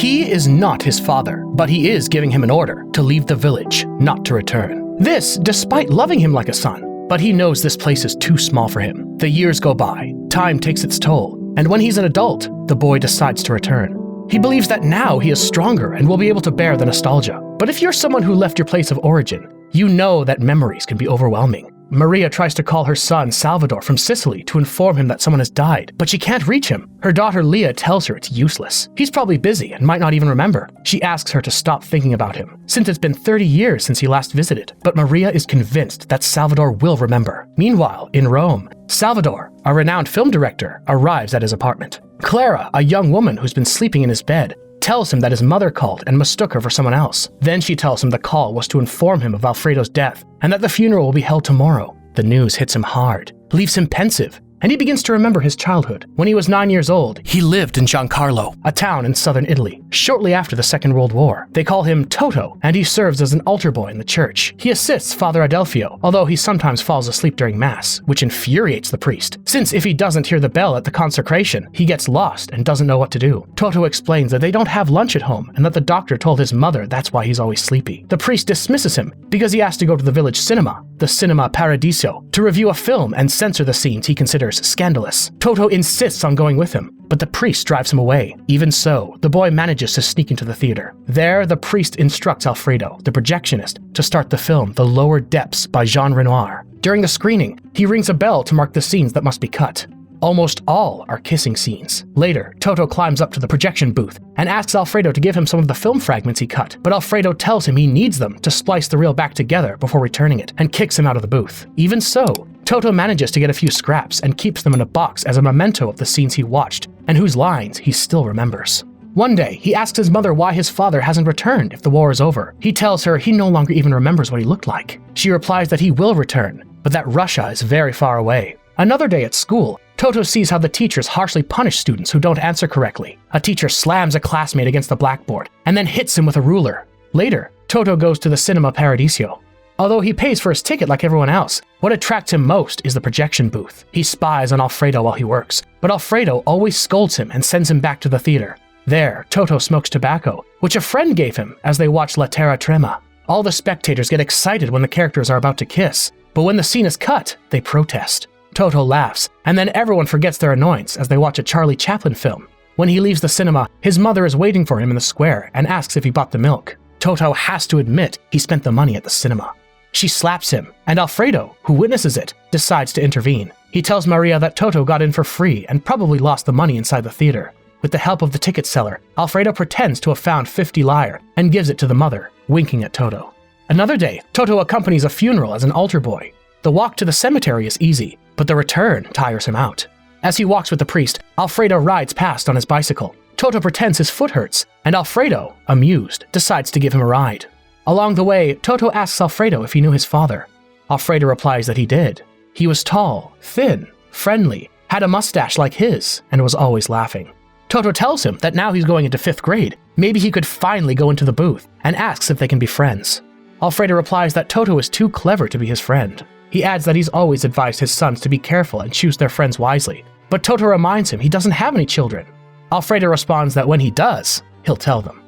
He is not his father, but he is giving him an order to leave the village, not to return. This, despite loving him like a son, but he knows this place is too small for him. The years go by, time takes its toll, and when he's an adult, the boy decides to return. He believes that now he is stronger and will be able to bear the nostalgia. But if you're someone who left your place of origin, you know that memories can be overwhelming. Maria tries to call her son Salvatore from Sicily to inform him that someone has died, but she can't reach him. Her daughter Leah tells her it's useless. He's probably busy and might not even remember. She asks her to stop thinking about him, since it's been 30 years since he last visited. But Maria is convinced that Salvatore will remember. Meanwhile, in Rome, Salvatore, a renowned film director, arrives at his apartment. Clara, a young woman who's been sleeping in his bed, tells him that his mother called and mistook her for someone else. Then she tells him the call was to inform him of Alfredo's death and that the funeral will be held tomorrow. The news hits him hard, leaves him pensive, and he begins to remember his childhood. When he was 9 years old, he lived in Giancarlo, a town in southern Italy, shortly after the Second World War. They call him Toto, and he serves as an altar boy in the church. He assists Father Adelfio, although he sometimes falls asleep during Mass, which infuriates the priest, since if he doesn't hear the bell at the consecration, he gets lost and doesn't know what to do. Toto explains that they don't have lunch at home, and that the doctor told his mother that's why he's always sleepy. The priest dismisses him because he has to go to the village cinema, the Cinema Paradiso, to review a film and censor the scenes he considers scandalous. Toto insists on going with him, but the priest drives him away. Even so, the boy manages to sneak into the theater. There, the priest instructs Alfredo, the projectionist, to start the film The Lower Depths by Jean Renoir. During the screening, he rings a bell to mark the scenes that must be cut. Almost all are kissing scenes. Later, Toto climbs up to the projection booth and asks Alfredo to give him some of the film fragments he cut, but Alfredo tells him he needs them to splice the reel back together before returning it, and kicks him out of the booth. Even so, Toto manages to get a few scraps and keeps them in a box as a memento of the scenes he watched, and whose lines he still remembers. One day, he asks his mother why his father hasn't returned if the war is over. He tells her he no longer even remembers what he looked like. She replies that he will return, but that Russia is very far away. Another day at school, Toto sees how the teachers harshly punish students who don't answer correctly. A teacher slams a classmate against the blackboard and then hits him with a ruler. Later, Toto goes to the Cinema Paradiso. Although he pays for his ticket like everyone else, what attracts him most is the projection booth. He spies on Alfredo while he works, but Alfredo always scolds him and sends him back to the theater. There, Toto smokes tobacco, which a friend gave him as they watch La Terra Trema. All the spectators get excited when the characters are about to kiss, but when the scene is cut, they protest. Toto laughs, and then everyone forgets their annoyance as they watch a Charlie Chaplin film. When he leaves the cinema, his mother is waiting for him in the square and asks if he bought the milk. Toto has to admit he spent the money at the cinema. She slaps him, and Alfredo, who witnesses it, decides to intervene. He tells Maria that Toto got in for free and probably lost the money inside the theater. With the help of the ticket seller, Alfredo pretends to have found 50 lire and gives it to the mother, winking at Toto. Another day, Toto accompanies a funeral as an altar boy. The walk to the cemetery is easy, but the return tires him out. As he walks with the priest, Alfredo rides past on his bicycle. Toto pretends his foot hurts, and Alfredo, amused, decides to give him a ride. Along the way, Toto asks Alfredo if he knew his father. Alfredo replies that he did. He was tall, thin, friendly, had a mustache like his, and was always laughing. Toto tells him that now he's going into 5th grade, maybe he could finally go into the booth, and asks if they can be friends. Alfredo replies that Toto is too clever to be his friend. He adds that he's always advised his sons to be careful and choose their friends wisely, but Toto reminds him he doesn't have any children. Alfredo responds that when he does, he'll tell them.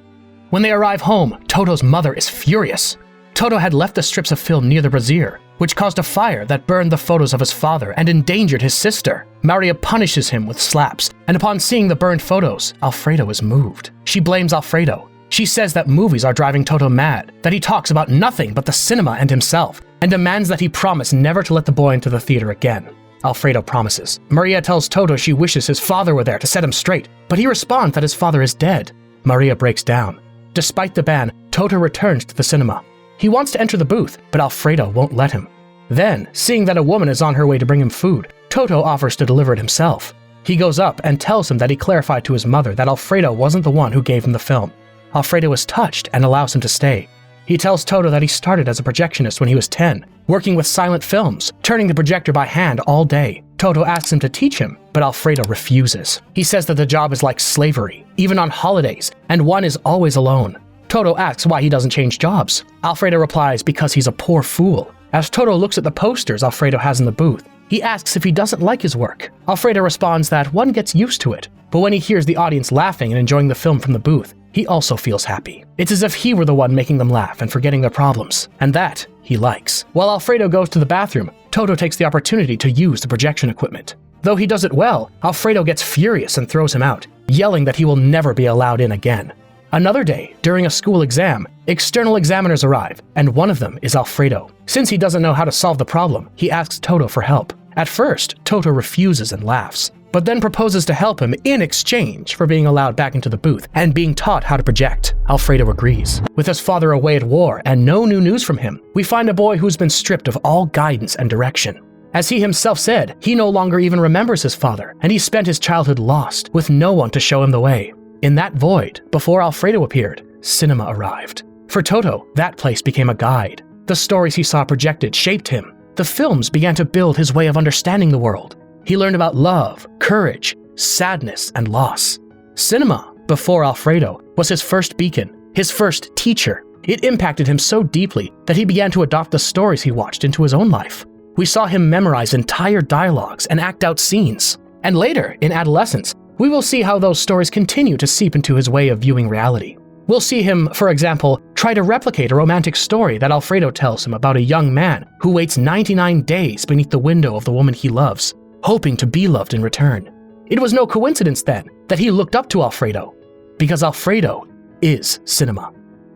When they arrive home, Toto's mother is furious. Toto had left the strips of film near the brazier, which caused a fire that burned the photos of his father and endangered his sister. Maria punishes him with slaps, and upon seeing the burned photos, Alfredo is moved. She blames Alfredo. She says that movies are driving Toto mad, that he talks about nothing but the cinema and himself, and demands that he promise never to let the boy into the theater again. Alfredo promises. Maria tells Toto she wishes his father were there to set him straight, but he responds that his father is dead. Maria breaks down. Despite the ban, Toto returns to the cinema. He wants to enter the booth, but Alfredo won't let him. Then, seeing that a woman is on her way to bring him food, Toto offers to deliver it himself. He goes up and tells him that he clarified to his mother that Alfredo wasn't the one who gave him the film. Alfredo is touched and allows him to stay. He tells Toto that he started as a projectionist when he was 10, working with silent films, turning the projector by hand all day. Toto asks him to teach him, but Alfredo refuses. He says that the job is like slavery, even on holidays, and one is always alone. Toto asks why he doesn't change jobs. Alfredo replies because he's a poor fool. As Toto looks at the posters Alfredo has in the booth, he asks if he doesn't like his work. Alfredo responds that one gets used to it, but when he hears the audience laughing and enjoying the film from the booth, he also feels happy. It's as if he were the one making them laugh and forgetting their problems, and that he likes. While Alfredo goes to the bathroom, Toto takes the opportunity to use the projection equipment. Though he does it well, Alfredo gets furious and throws him out, yelling that he will never be allowed in again. Another day, during a school exam, external examiners arrive, and one of them is Alfredo. Since he doesn't know how to solve the problem, he asks Toto for help. At first, Toto refuses and laughs, but then proposes to help him in exchange for being allowed back into the booth and being taught how to project. Alfredo agrees. With his father away at war and no new news from him, we find a boy who's been stripped of all guidance and direction. As he himself said, he no longer even remembers his father, and he spent his childhood lost, with no one to show him the way. In that void, before Alfredo appeared, cinema arrived. For Toto, that place became a guide. The stories he saw projected shaped him. The films began to build his way of understanding the world. He learned about love, courage, sadness, and loss. Cinema, before Alfredo, was his first beacon, his first teacher. It impacted him so deeply that he began to adopt the stories he watched into his own life. We saw him memorize entire dialogues and act out scenes. And later, in adolescence, we will see how those stories continue to seep into his way of viewing reality. We'll see him, for example, try to replicate a romantic story that Alfredo tells him about a young man who waits 99 days beneath the window of the woman he loves, hoping to be loved in return. It was no coincidence then that he looked up to Alfredo, because Alfredo is cinema.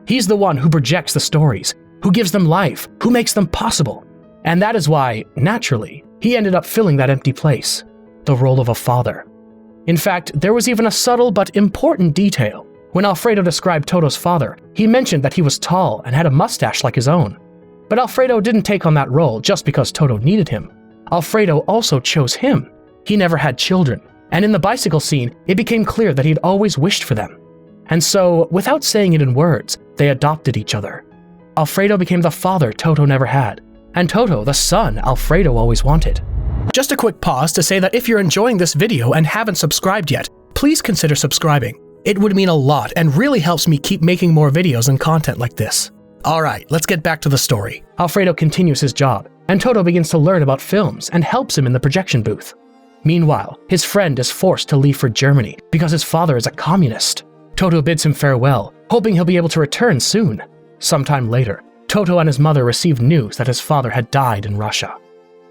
He's the one who projects the stories, who gives them life, who makes them possible. And that is why, naturally, he ended up filling that empty place, the role of a father. In fact, there was even a subtle but important detail. When Alfredo described Toto's father, he mentioned that he was tall and had a mustache like his own. But Alfredo didn't take on that role just because Toto needed him. Alfredo also chose him. He never had children, and in the bicycle scene, it became clear that he'd always wished for them. And so, without saying it in words, they adopted each other. Alfredo became the father Toto never had, and Toto the son Alfredo always wanted. Just a quick pause to say that if you're enjoying this video and haven't subscribed yet, please consider subscribing. It would mean a lot and really helps me keep making more videos and content like this. Alright, let's get back to the story. Alfredo continues his job, and Toto begins to learn about films and helps him in the projection booth. Meanwhile, his friend is forced to leave for Germany because his father is a communist. Toto bids him farewell, hoping he'll be able to return soon. Sometime later, Toto and his mother receive news that his father had died in Russia.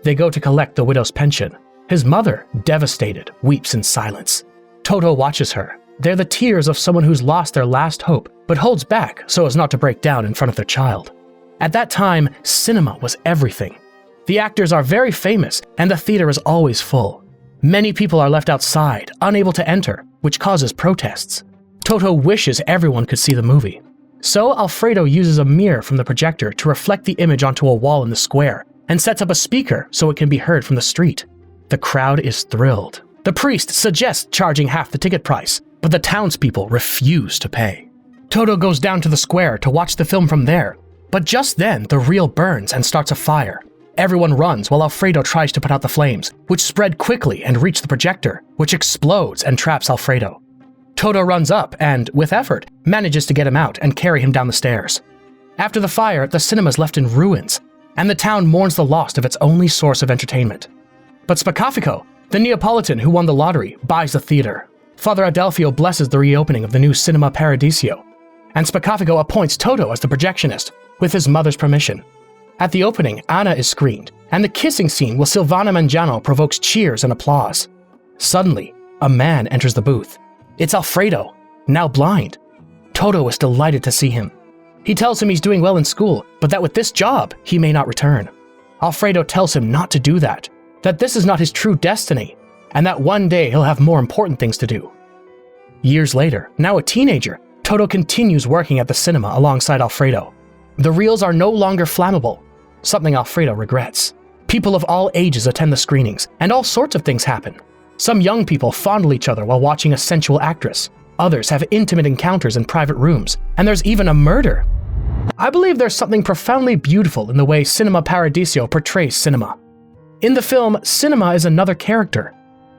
They go to collect the widow's pension. His mother, devastated, weeps in silence. Toto watches her. They're the tears of someone who's lost their last hope, but holds back so as not to break down in front of their child. At that time, cinema was everything. The actors are very famous, and the theater is always full. Many people are left outside, unable to enter, which causes protests. Toto wishes everyone could see the movie. So Alfredo uses a mirror from the projector to reflect the image onto a wall in the square, and sets up a speaker so it can be heard from the street. The crowd is thrilled. The priest suggests charging half the ticket price, but the townspeople refuse to pay. Toto goes down to the square to watch the film from there, but just then the reel burns and starts a fire. Everyone runs while Alfredo tries to put out the flames, which spread quickly and reach the projector, which explodes and traps Alfredo. Toto runs up and, with effort, manages to get him out and carry him down the stairs. After the fire, the cinema is left in ruins, and the town mourns the loss of its only source of entertainment. But Spacafico, the Neapolitan who won the lottery, buys the theater. Father Adelfio blesses the reopening of the new Cinema Paradiso, and Spacafico appoints Toto as the projectionist, with his mother's permission. At the opening, Anna is screened, and the kissing scene with Silvana Mangiano provokes cheers and applause. Suddenly, a man enters the booth. It's Alfredo, now blind. Toto is delighted to see him. He tells him he's doing well in school, but that with this job, he may not return. Alfredo tells him not to do that this is not his true destiny, and that one day he'll have more important things to do. Years later, now a teenager, Toto continues working at the cinema alongside Alfredo. The reels are no longer flammable, something Alfredo regrets. People of all ages attend the screenings, and all sorts of things happen. Some young people fondle each other while watching a sensual actress. Others have intimate encounters in private rooms, and there's even a murder. I believe there's something profoundly beautiful in the way Cinema Paradiso portrays cinema. In the film, cinema is another character,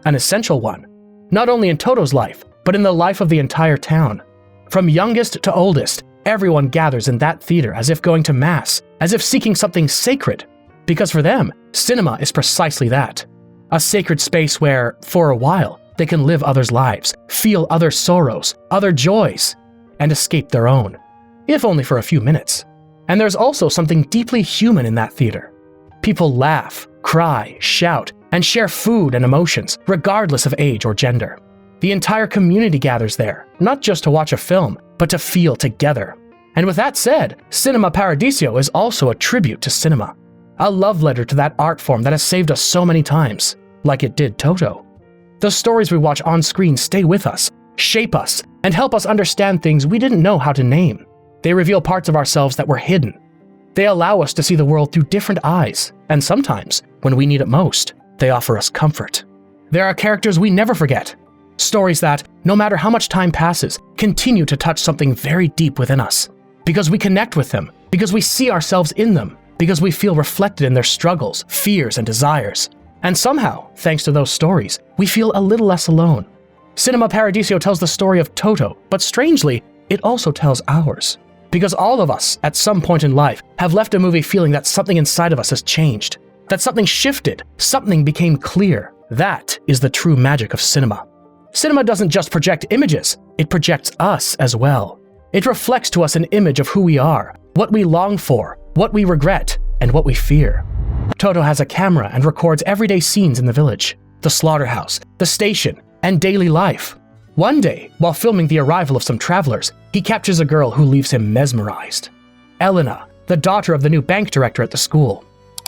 an essential one, not only in Toto's life, but in the life of the entire town. From youngest to oldest, everyone gathers in that theater as if going to mass, as if seeking something sacred, because for them, cinema is precisely that. A sacred space where, for a while, they can live others' lives, feel other sorrows, other joys. and escape their own, if only for a few minutes. And there's also something deeply human in that theater. People laugh, cry, shout, and share food and emotions, regardless of age or gender. The entire community gathers there, not just to watch a film, but to feel together. And with that said, Cinema Paradiso is also a tribute to cinema, a love letter to that art form that has saved us so many times, like it did Toto. The stories we watch on screen stay with us, shape us, and help us understand things we didn't know how to name. They reveal parts of ourselves that were hidden. They allow us to see the world through different eyes, and sometimes, when we need it most, they offer us comfort. There are characters we never forget. Stories that, no matter how much time passes, continue to touch something very deep within us. Because we connect with them, because we see ourselves in them, because we feel reflected in their struggles, fears, and desires. And somehow, thanks to those stories, we feel a little less alone. Cinema Paradiso tells the story of Toto, but strangely, it also tells ours. Because all of us, at some point in life, have left a movie feeling that something inside of us has changed, that something shifted, something became clear. That is the true magic of cinema. Cinema doesn't just project images, it projects us as well. It reflects to us an image of who we are, what we long for, what we regret, and what we fear. Toto has a camera and records everyday scenes in the village, the slaughterhouse, the station, and daily life. One day, while filming the arrival of some travelers, he captures a girl who leaves him mesmerized. Elena, the daughter of the new bank director at the school.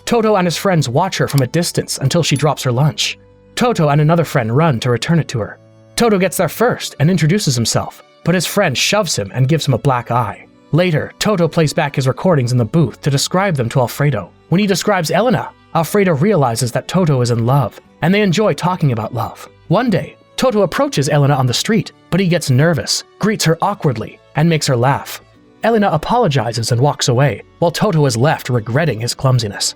Toto and his friends watch her from a distance until she drops her lunch. Toto and another friend run to return it to her. Toto gets there first and introduces himself, but his friend shoves him and gives him a black eye. Later, Toto plays back his recordings in the booth to describe them to Alfredo. When he describes Elena, Alfredo realizes that Toto is in love, and they enjoy talking about love. One day, Toto approaches Elena on the street, but he gets nervous, greets her awkwardly, and makes her laugh. Elena apologizes and walks away, while Toto is left regretting his clumsiness.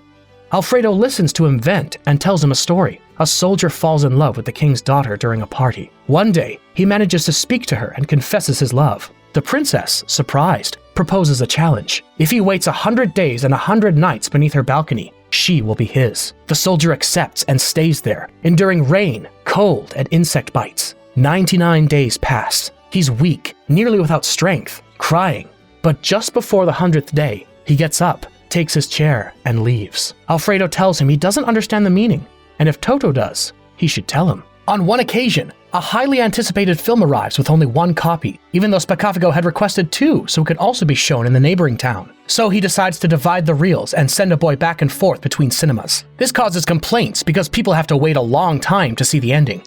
Alfredo listens to him vent and tells him a story. A soldier falls in love with the king's daughter during a party. One day, he manages to speak to her and confesses his love. The princess, surprised, proposes a challenge. If he waits 100 days and 100 nights beneath her balcony, she will be his. The soldier accepts and stays there, enduring rain, cold, and insect bites. 99 days pass. He's weak, nearly without strength, crying. But just before the 100th day, he gets up, takes his chair, and leaves. Alfredo tells him he doesn't understand the meaning, and if Toto does, he should tell him. On one occasion, a highly anticipated film arrives with only one copy, even though Spacafigo had requested 2 so it could also be shown in the neighboring town. So he decides to divide the reels and send a boy back and forth between cinemas. This causes complaints because people have to wait a long time to see the ending.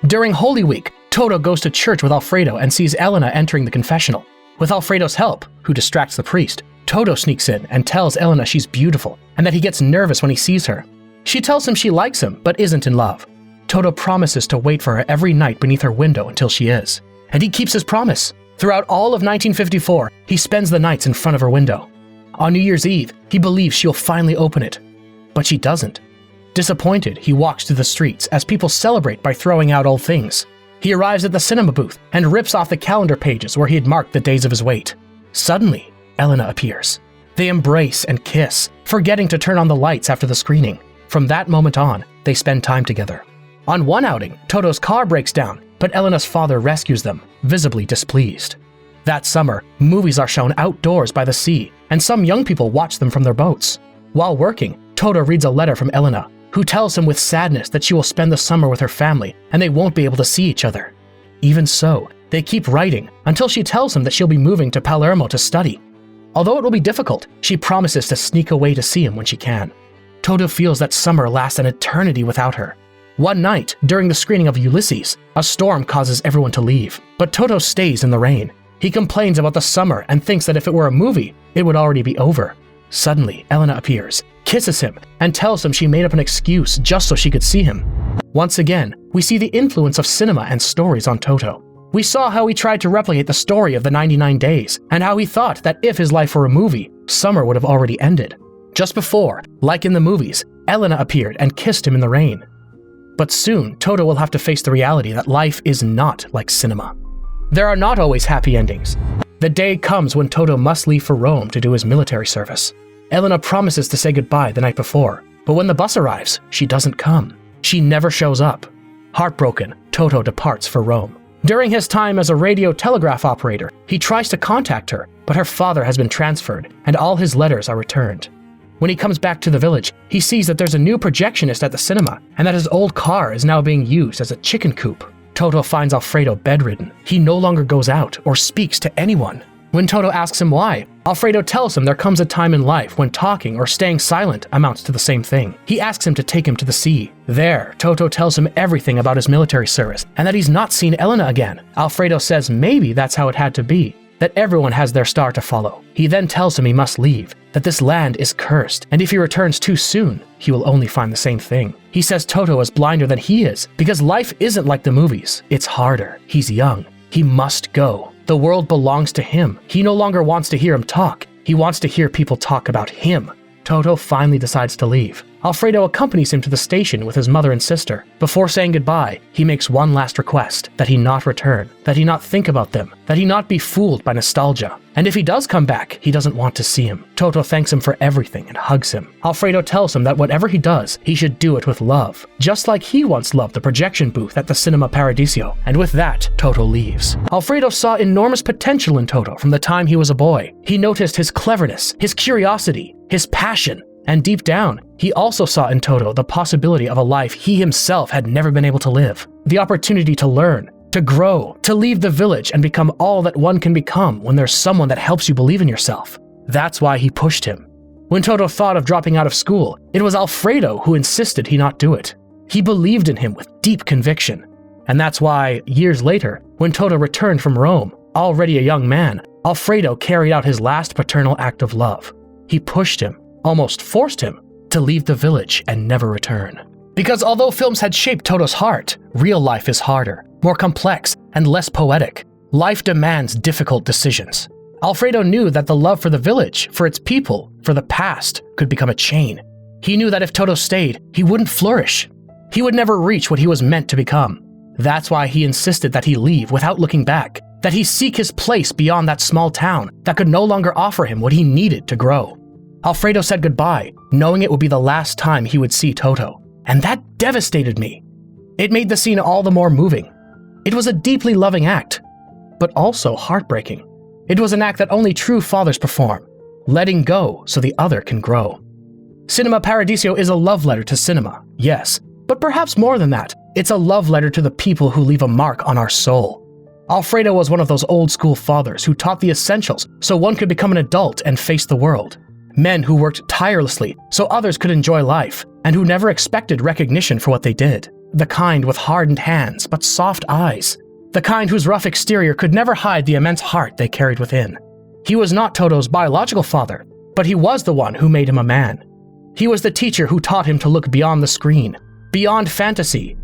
During Holy Week, Toto goes to church with Alfredo and sees Elena entering the confessional. With Alfredo's help, who distracts the priest, Toto sneaks in and tells Elena she's beautiful and that he gets nervous when he sees her. She tells him she likes him but isn't in love. Toto promises to wait for her every night beneath her window until she is. And he keeps his promise. Throughout all of 1954, he spends the nights in front of her window. On New Year's Eve, he believes she'll finally open it. But she doesn't. Disappointed, he walks through the streets as people celebrate by throwing out old things. He arrives at the cinema booth and rips off the calendar pages where he had marked the days of his wait. Suddenly, Elena appears. They embrace and kiss, forgetting to turn on the lights after the screening. From that moment on, they spend time together. On one outing, Toto's car breaks down, but Elena's father rescues them, visibly displeased. That summer, movies are shown outdoors by the sea, and some young people watch them from their boats. While working, Toto reads a letter from Elena, who tells him with sadness that she will spend the summer with her family and they won't be able to see each other. Even so, they keep writing until she tells him that she'll be moving to Palermo to study. Although it will be difficult, she promises to sneak away to see him when she can. Toto feels that summer lasts an eternity without her. One night, during the screening of Ulysses, a storm causes everyone to leave, but Toto stays in the rain. He complains about the summer and thinks that if it were a movie, it would already be over. Suddenly, Elena appears, kisses him, and tells him she made up an excuse just so she could see him. Once again, we see the influence of cinema and stories on Toto. We saw how he tried to replicate the story of the 99 days, and how he thought that if his life were a movie, summer would have already ended. Just before, like in the movies, Elena appeared and kissed him in the rain. But soon, Toto will have to face the reality that life is not like cinema. There are not always happy endings. The day comes when Toto must leave for Rome to do his military service. Elena promises to say goodbye the night before, but when the bus arrives, she doesn't come. She never shows up. Heartbroken, Toto departs for Rome. During his time as a radio telegraph operator, he tries to contact her, but her father has been transferred, and all his letters are returned. When he comes back to the village, he sees that there's a new projectionist at the cinema, and that his old car is now being used as a chicken coop. Toto finds Alfredo bedridden. He no longer goes out or speaks to anyone. When Toto asks him why, Alfredo tells him there comes a time in life when talking or staying silent amounts to the same thing. He asks him to take him to the sea. There, Toto tells him everything about his military service and that he's not seen Elena again. Alfredo says maybe that's how it had to be, that everyone has their star to follow. He then tells him he must leave, that this land is cursed, and if he returns too soon, he will only find the same thing. He says Toto is blinder than he is, because life isn't like the movies. It's harder. He's young. He must go. The world belongs to him. He no longer wants to hear him talk. He wants to hear people talk about him. Toto finally decides to leave. Alfredo accompanies him to the station with his mother and sister. Before saying goodbye, he makes one last request, that he not return, that he not think about them, that he not be fooled by nostalgia. And if he does come back, he doesn't want to see him. Toto thanks him for everything and hugs him. Alfredo tells him that whatever he does, he should do it with love, just like he once loved the projection booth at the Cinema Paradiso. And with that, Toto leaves. Alfredo saw enormous potential in Toto from the time he was a boy. He noticed his cleverness, his curiosity, his passion, and deep down, he also saw in Toto the possibility of a life he himself had never been able to live. The opportunity to learn, to grow, to leave the village and become all that one can become when there's someone that helps you believe in yourself. That's why he pushed him. When Toto thought of dropping out of school, it was Alfredo who insisted he not do it. He believed in him with deep conviction. And that's why, years later, when Toto returned from Rome, already a young man, Alfredo carried out his last paternal act of love. He pushed him, almost forced him, to leave the village and never return. Because although films had shaped Toto's heart, real life is harder, more complex, and less poetic. Life demands difficult decisions. Alfredo knew that the love for the village, for its people, for the past, could become a chain. He knew that if Toto stayed, he wouldn't flourish. He would never reach what he was meant to become. That's why he insisted that he leave without looking back, that he seek his place beyond that small town that could no longer offer him what he needed to grow. Alfredo said goodbye, knowing it would be the last time he would see Toto, and that devastated me. It made the scene all the more moving. It was a deeply loving act, but also heartbreaking. It was an act that only true fathers perform, letting go so the other can grow. Cinema Paradiso is a love letter to cinema, yes, but perhaps more than that, it's a love letter to the people who leave a mark on our soul. Alfredo was one of those old-school fathers who taught the essentials so one could become an adult and face the world. Men who worked tirelessly so others could enjoy life, and who never expected recognition for what they did. The kind with hardened hands but soft eyes. The kind whose rough exterior could never hide the immense heart they carried within. He was not Toto's biological father, but he was the one who made him a man. He was the teacher who taught him to look beyond the screen, beyond fantasy,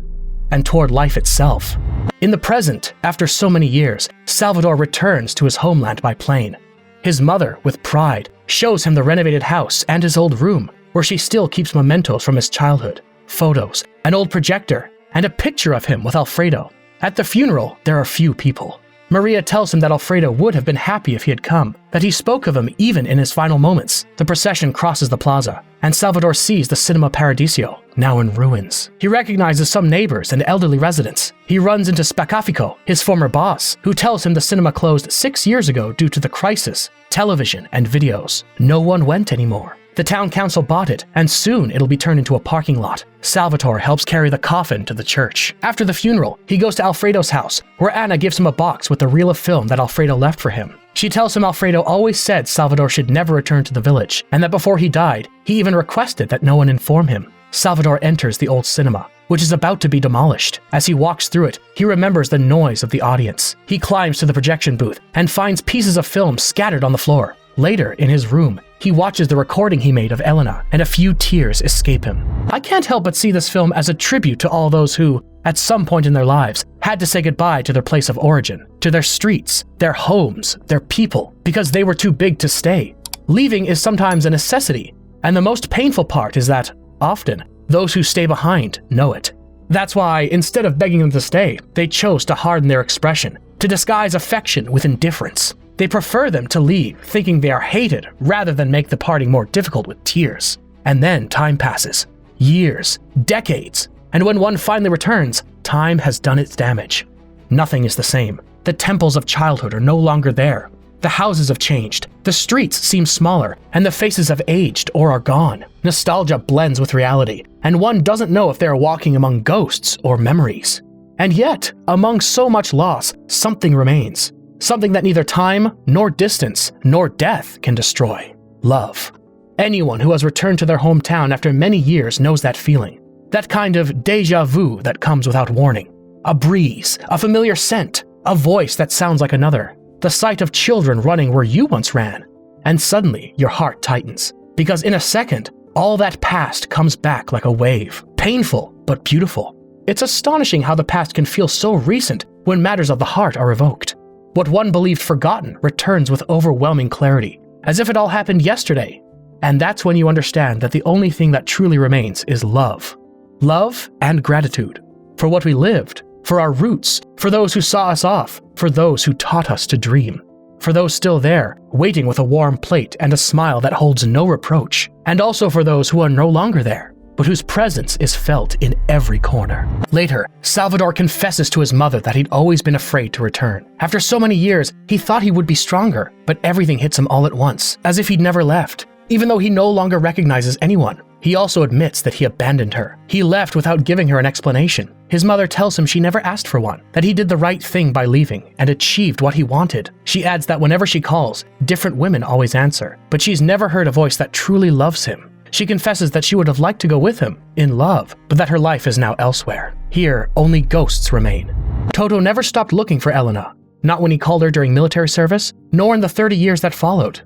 and toward life itself. In the present, after so many years, Salvatore returns to his homeland by plane. His mother, with pride, shows him the renovated house and his old room, where she still keeps mementos from his childhood, photos, an old projector, and a picture of him with Alfredo. At the funeral, there are few people. Maria tells him that Alfredo would have been happy if he had come, that he spoke of him even in his final moments. The procession crosses the plaza, and Salvatore sees the Cinema Paradiso, now in ruins. He recognizes some neighbors and elderly residents. He runs into Spacafico, his former boss, who tells him the cinema closed 6 years ago due to the crisis, television, and videos. No one went anymore. The town council bought it, and soon it'll be turned into a parking lot. Salvatore helps carry the coffin to the church. After the funeral, he goes to Alfredo's house, where Anna gives him a box with the reel of film that Alfredo left for him. She tells him Alfredo always said Salvatore should never return to the village, and that before he died, he even requested that no one inform him. Salvatore enters the old cinema, which is about to be demolished. As he walks through it, he remembers the noise of the audience. He climbs to the projection booth and finds pieces of film scattered on the floor. Later, in his room, he watches the recording he made of Elena, and a few tears escape him. I can't help but see this film as a tribute to all those who, at some point in their lives, had to say goodbye to their place of origin, to their streets, their homes, their people, because they were too big to stay. Leaving is sometimes a necessity, and the most painful part is that, often, those who stay behind know it. That's why, instead of begging them to stay, they chose to harden their expression, to disguise affection with indifference. They prefer them to leave, thinking they are hated, rather than make the parting more difficult with tears. And then time passes. Years, decades, and when one finally returns, time has done its damage. Nothing is the same. The temples of childhood are no longer there. The houses have changed, the streets seem smaller, and the faces have aged or are gone. Nostalgia blends with reality, and one doesn't know if they are walking among ghosts or memories. And yet, among so much loss, something remains. Something that neither time, nor distance, nor death can destroy. Love. Anyone who has returned to their hometown after many years knows that feeling. That kind of déjà vu that comes without warning. A breeze, a familiar scent, a voice that sounds like another. The sight of children running where you once ran. And suddenly, your heart tightens. Because in a second, all that past comes back like a wave. Painful, but beautiful. It's astonishing how the past can feel so recent when matters of the heart are evoked. What one believed forgotten returns with overwhelming clarity, as if it all happened yesterday. And that's when you understand that the only thing that truly remains is love. Love and gratitude. For what we lived, for our roots, for those who saw us off, for those who taught us to dream. For those still there, waiting with a warm plate and a smile that holds no reproach. And also for those who are no longer there, but whose presence is felt in every corner. Later, Salvatore confesses to his mother that he'd always been afraid to return. After so many years, he thought he would be stronger, but everything hits him all at once, as if he'd never left. Even though he no longer recognizes anyone, he also admits that he abandoned her. He left without giving her an explanation. His mother tells him she never asked for one, that he did the right thing by leaving and achieved what he wanted. She adds that whenever she calls, different women always answer, but she's never heard a voice that truly loves him. She confesses that she would have liked to go with him, in love, but that her life is now elsewhere. Here, only ghosts remain. Toto never stopped looking for Elena, not when he called her during military service, nor in the 30 years that followed.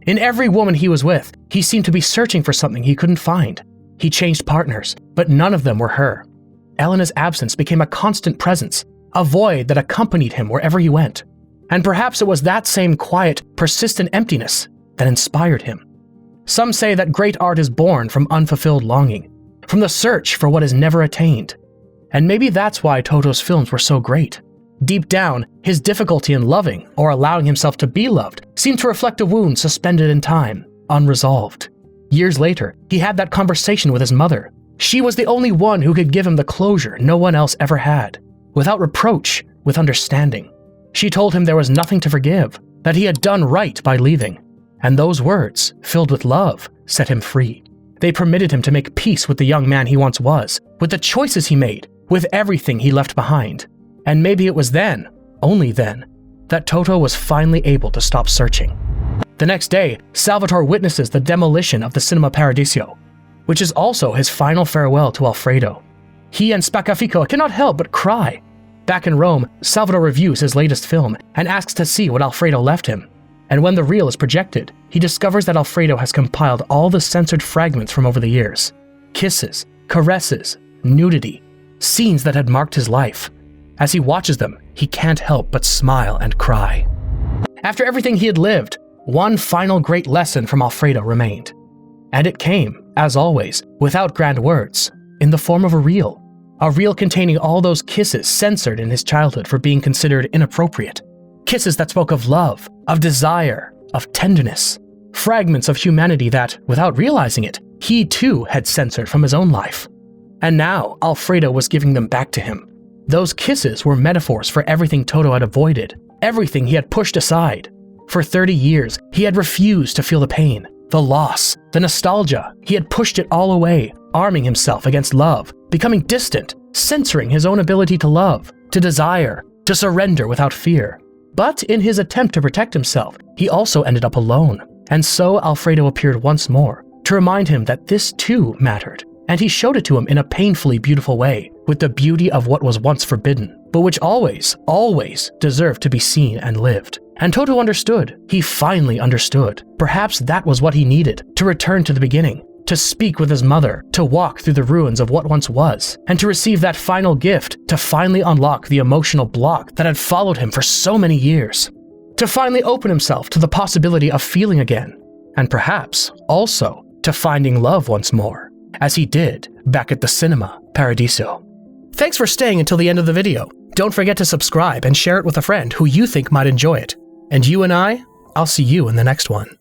In every woman he was with, he seemed to be searching for something he couldn't find. He changed partners, but none of them were her. Elena's absence became a constant presence, a void that accompanied him wherever he went. And perhaps it was that same quiet, persistent emptiness that inspired him. Some say that great art is born from unfulfilled longing, from the search for what is never attained. And maybe that's why Toto's films were so great. Deep down, his difficulty in loving or allowing himself to be loved seemed to reflect a wound suspended in time, unresolved. Years later, he had that conversation with his mother. She was the only one who could give him the closure no one else ever had, without reproach, with understanding. She told him there was nothing to forgive, that he had done right by leaving. And those words, filled with love, set him free. They permitted him to make peace with the young man he once was, with the choices he made, with everything he left behind. And maybe it was then, only then, that Toto was finally able to stop searching. The next day, Salvatore witnesses the demolition of the Cinema Paradiso, which is also his final farewell to Alfredo. He and Spaccafico cannot help but cry. Back in Rome, Salvatore reviews his latest film and asks to see what Alfredo left him. And when the reel is projected, he discovers that Alfredo has compiled all the censored fragments from over the years. Kisses, caresses, nudity, scenes that had marked his life. As he watches them, he can't help but smile and cry. After everything he had lived, one final great lesson from Alfredo remained. And it came, as always, without grand words, in the form of a reel containing all those kisses censored in his childhood for being considered inappropriate. Kisses that spoke of love, of desire, of tenderness. Fragments of humanity that, without realizing it, he too had censored from his own life. And now, Alfredo was giving them back to him. Those kisses were metaphors for everything Toto had avoided, everything he had pushed aside. For 30 years, he had refused to feel the pain, the loss, the nostalgia. He had pushed it all away, arming himself against love, becoming distant, censoring his own ability to love, to desire, to surrender without fear. But in his attempt to protect himself, he also ended up alone. And so Alfredo appeared once more, to remind him that this too mattered. And he showed it to him in a painfully beautiful way, with the beauty of what was once forbidden, but which always, always deserved to be seen and lived. And Toto understood. He finally understood. Perhaps that was what he needed, to return to the beginning, to speak with his mother, to walk through the ruins of what once was, and to receive that final gift, to finally unlock the emotional block that had followed him for so many years, to finally open himself to the possibility of feeling again, and perhaps also to finding love once more, as he did back at the Cinema Paradiso. Thanks for staying until the end of the video. Don't forget to subscribe and share it with a friend who you think might enjoy it. And you and I'll see you in the next one.